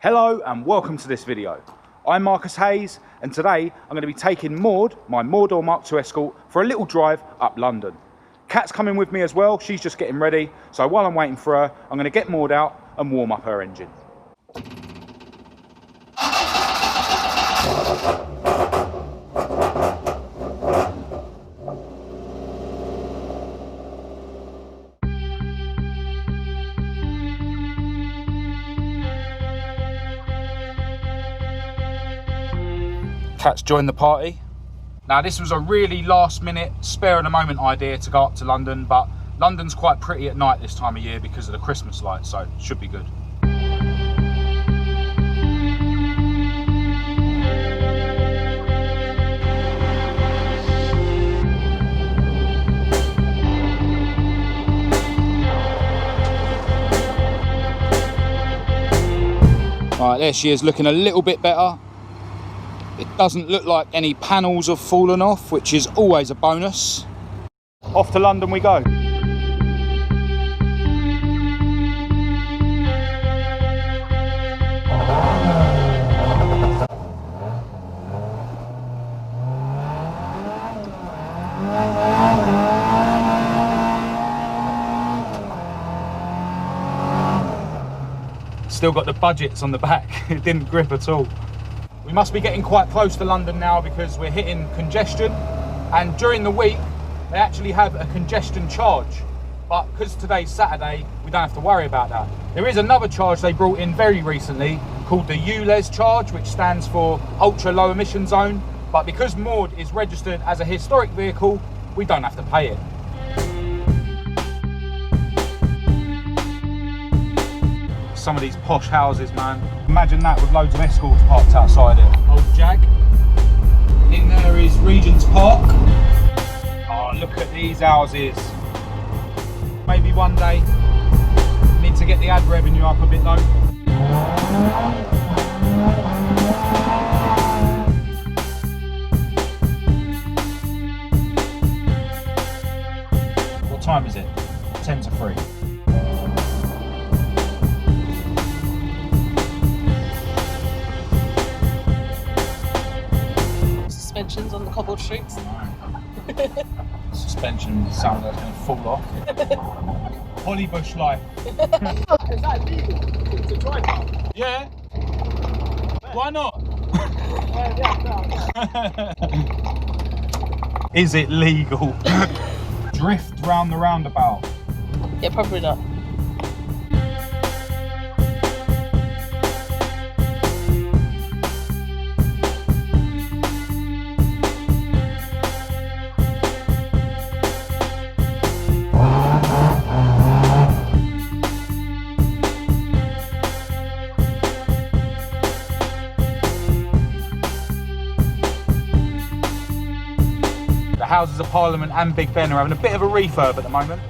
Hello and welcome to this video. I'm Marcus Hayes and today I'm going to be taking Maude, my MOREDOOR Mk2 Escort, for a little drive up London. Kat's coming with me as well, she's just getting ready, so while I'm waiting for her, I'm going to get Maude out and warm up her engine. Kat's joined the party. Now this was a really last minute, spare of the moment idea to go up to London, but London's quite pretty at night this time of year because of the Christmas lights, so it should be good. Right, there she is, looking a little bit better. It doesn't look like any panels have fallen off, which is always a bonus. Off to London we go. Still got the budgets on the back, it didn't grip at all. We must be getting quite close to London now because we're hitting congestion, and during the week they actually have a congestion charge, but because today's Saturday we don't have to worry about that. There is another charge they brought in very recently called the ULEZ charge, which stands for ultra low emission zone, but because Maude is registered as a historic vehicle we don't have to pay it. Some of these posh houses, man. Imagine that with loads of escorts parked outside it. Old Jag. In there is Regent's Park. Oh, look at these houses. Maybe one day, need to get the ad revenue up a bit though. What time is it? 10 to 3. Suspensions on the cobbled streets. Suspension sounds like it's going to fall off. Hollybush life. Is that legal to drive now? Yeah. Why not? Is it legal? Drift round the roundabout. Yeah, probably not. The Houses of Parliament and Big Ben are having a bit of a refurb at the moment.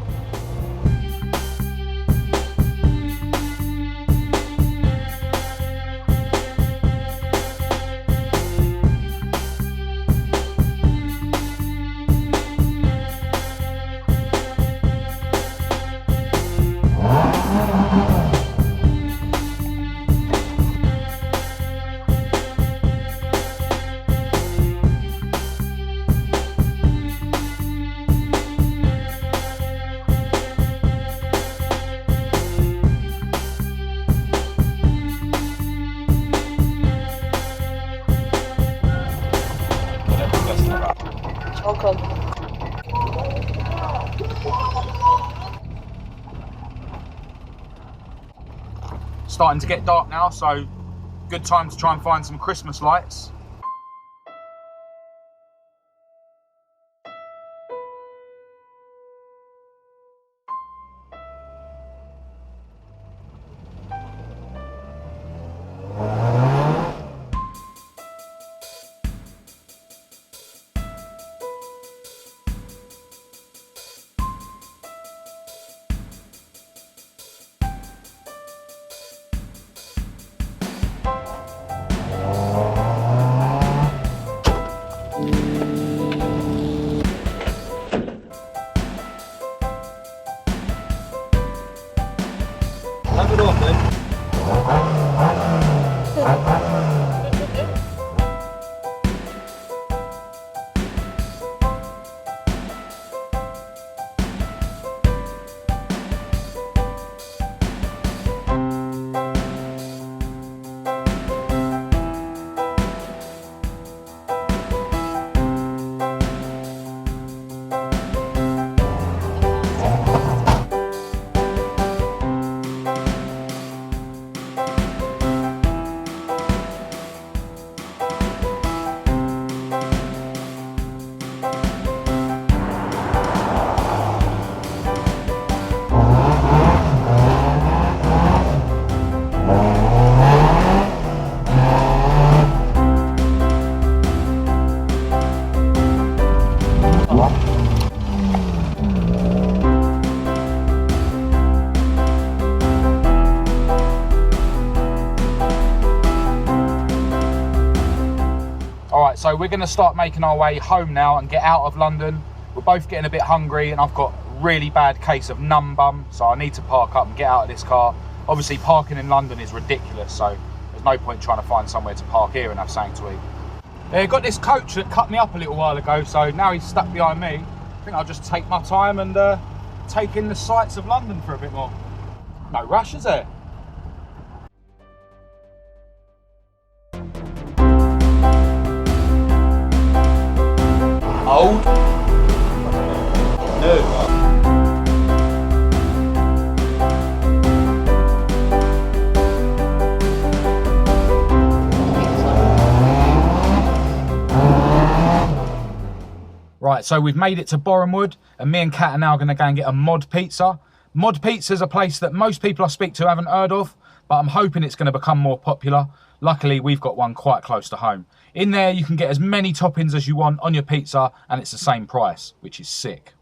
Okay. Starting to get dark now, so good time to try and find some Christmas lights. Have it off then. Alright, so we're going to start making our way home now and get out of London. We're both getting a bit hungry and I've got a really bad case of numb bum, so I need to park up and get out of this car. Obviously parking in London is ridiculous, so there's no point trying to find somewhere to park here and have something to eat. Yeah, got this coach that cut me up a little while ago, so now he's stuck behind me. I think I'll just take my time and take in the sights of London for a bit more. No rush, is there? Old? No. Right, so we've made it to Borehamwood, and me and Kat are now going to go and get a MOREDOOR pizza. MOREDOOR pizza is a place that most people I speak to haven't heard of, but I'm hoping it's going to become more popular. Luckily, we've got one quite close to home. In there, you can get as many toppings as you want on your pizza, and it's the same price, which is sick.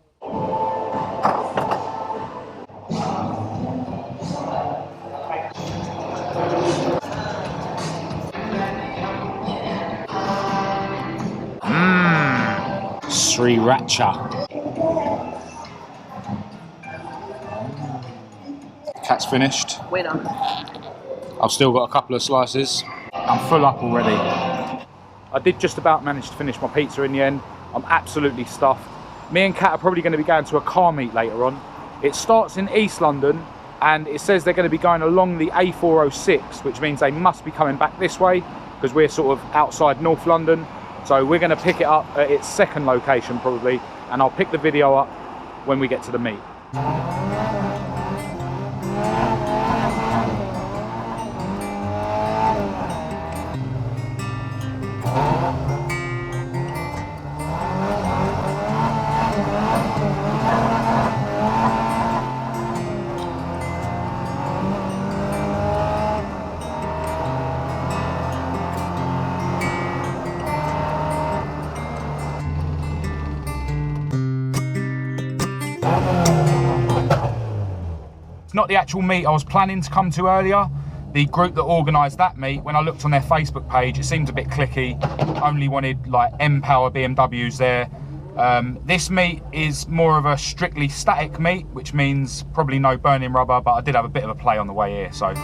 Sriracha. Cat's finished. Winner. I've still got a couple of slices. I'm full up already. I did just about manage to finish my pizza in the end. I'm absolutely stuffed. Me and Kat are probably going to be going to a car meet later on. It starts in East London and it says they're going to be going along the A406, which means they must be coming back this way because we're sort of outside North London. So we're going to pick it up at its second location probably, and I'll pick the video up when we get to the meet. Not the actual meet I was planning to come to earlier. The group that organised that meet, when I looked on their Facebook page, it seemed a bit clicky. Only wanted like M-Power BMWs there. This meet is more of a strictly static meet, which means probably no burning rubber, but I did have a bit of a play on the way here, so.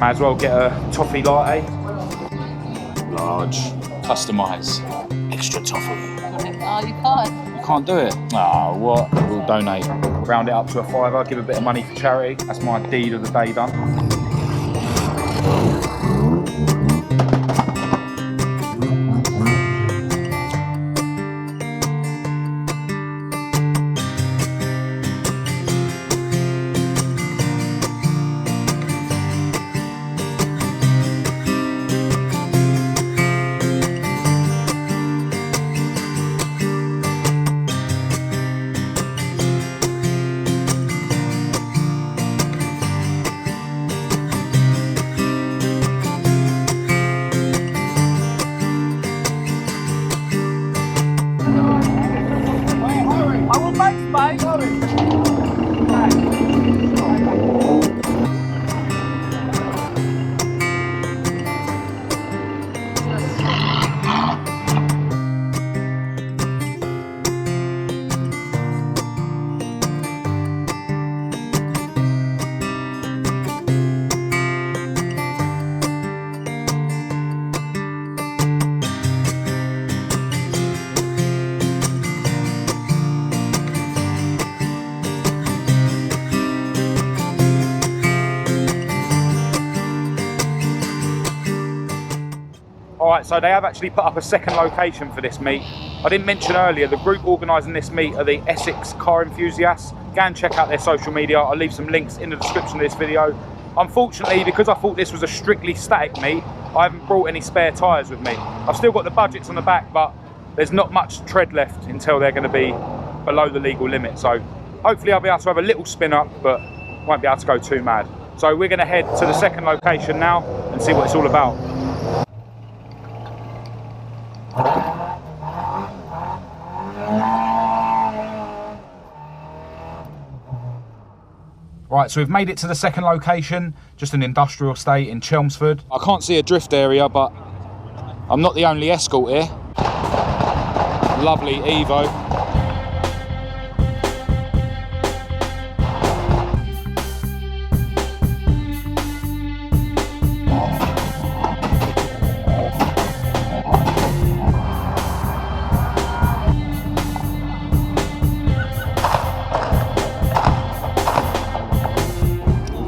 Might as well get a toffee latte. Large. Customise. Extra toffee. Oh, you can't. You can't do it? Ah, what? We'll donate. Round it up to a £5, give a bit of money for charity. That's my deed of the day done. Right, so they have actually put up a second location for this meet. I didn't mention earlier, the group organising this meet are the Essex car enthusiasts. Go and check out their social media. I'll leave some links in the description of this video. Unfortunately, because I thought this was a strictly static meet, I haven't brought any spare tyres with me. I've still got the budgets on the back, but there's not much tread left until they're going to be below the legal limit. So hopefully I'll be able to have a little spin up, but won't be able to go too mad. So we're going to head to the second location now and see what it's all about. Right, so we've made it to the second location, just an industrial estate in Chelmsford. I can't see a drift area, but I'm not the only Escort here. Lovely Evo.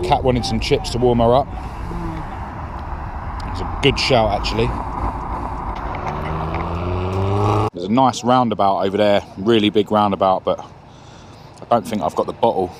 Cat wanted some chips to warm her up. It's a good shout, actually. There's a nice roundabout over there, really big roundabout, but I don't think I've got the bottle.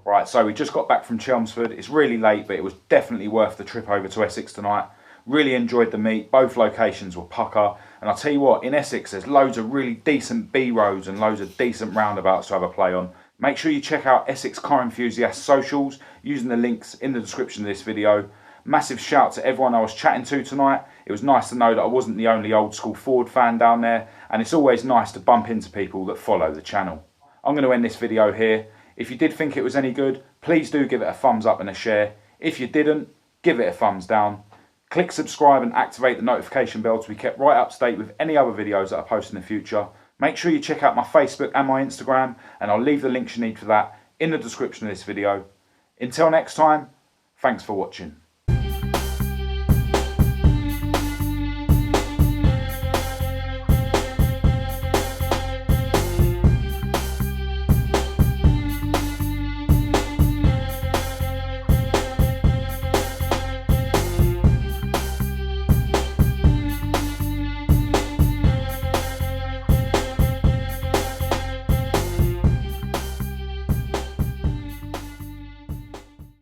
Right, so we just got back from Chelmsford. It's really late, but it was definitely worth the trip over to Essex tonight. Really enjoyed the meet. Both locations were pucker. And I'll tell you what, in Essex, there's loads of really decent B roads and loads of decent roundabouts to have a play on. Make sure you check out Essex Car Enthusiast socials using the links in the description of this video. Massive shout to everyone I was chatting to tonight. It was nice to know that I wasn't the only old school Ford fan down there. And it's always nice to bump into people that follow the channel. I'm going to end this video here. If you did think it was any good, please do give it a thumbs up and a share. If you didn't, give it a thumbs down. Click subscribe and activate the notification bell to be kept right up to date with any other videos that I post in the future. Make sure you check out my Facebook and my Instagram, and I'll leave the links you need for that in the description of this video. Until next time, thanks for watching.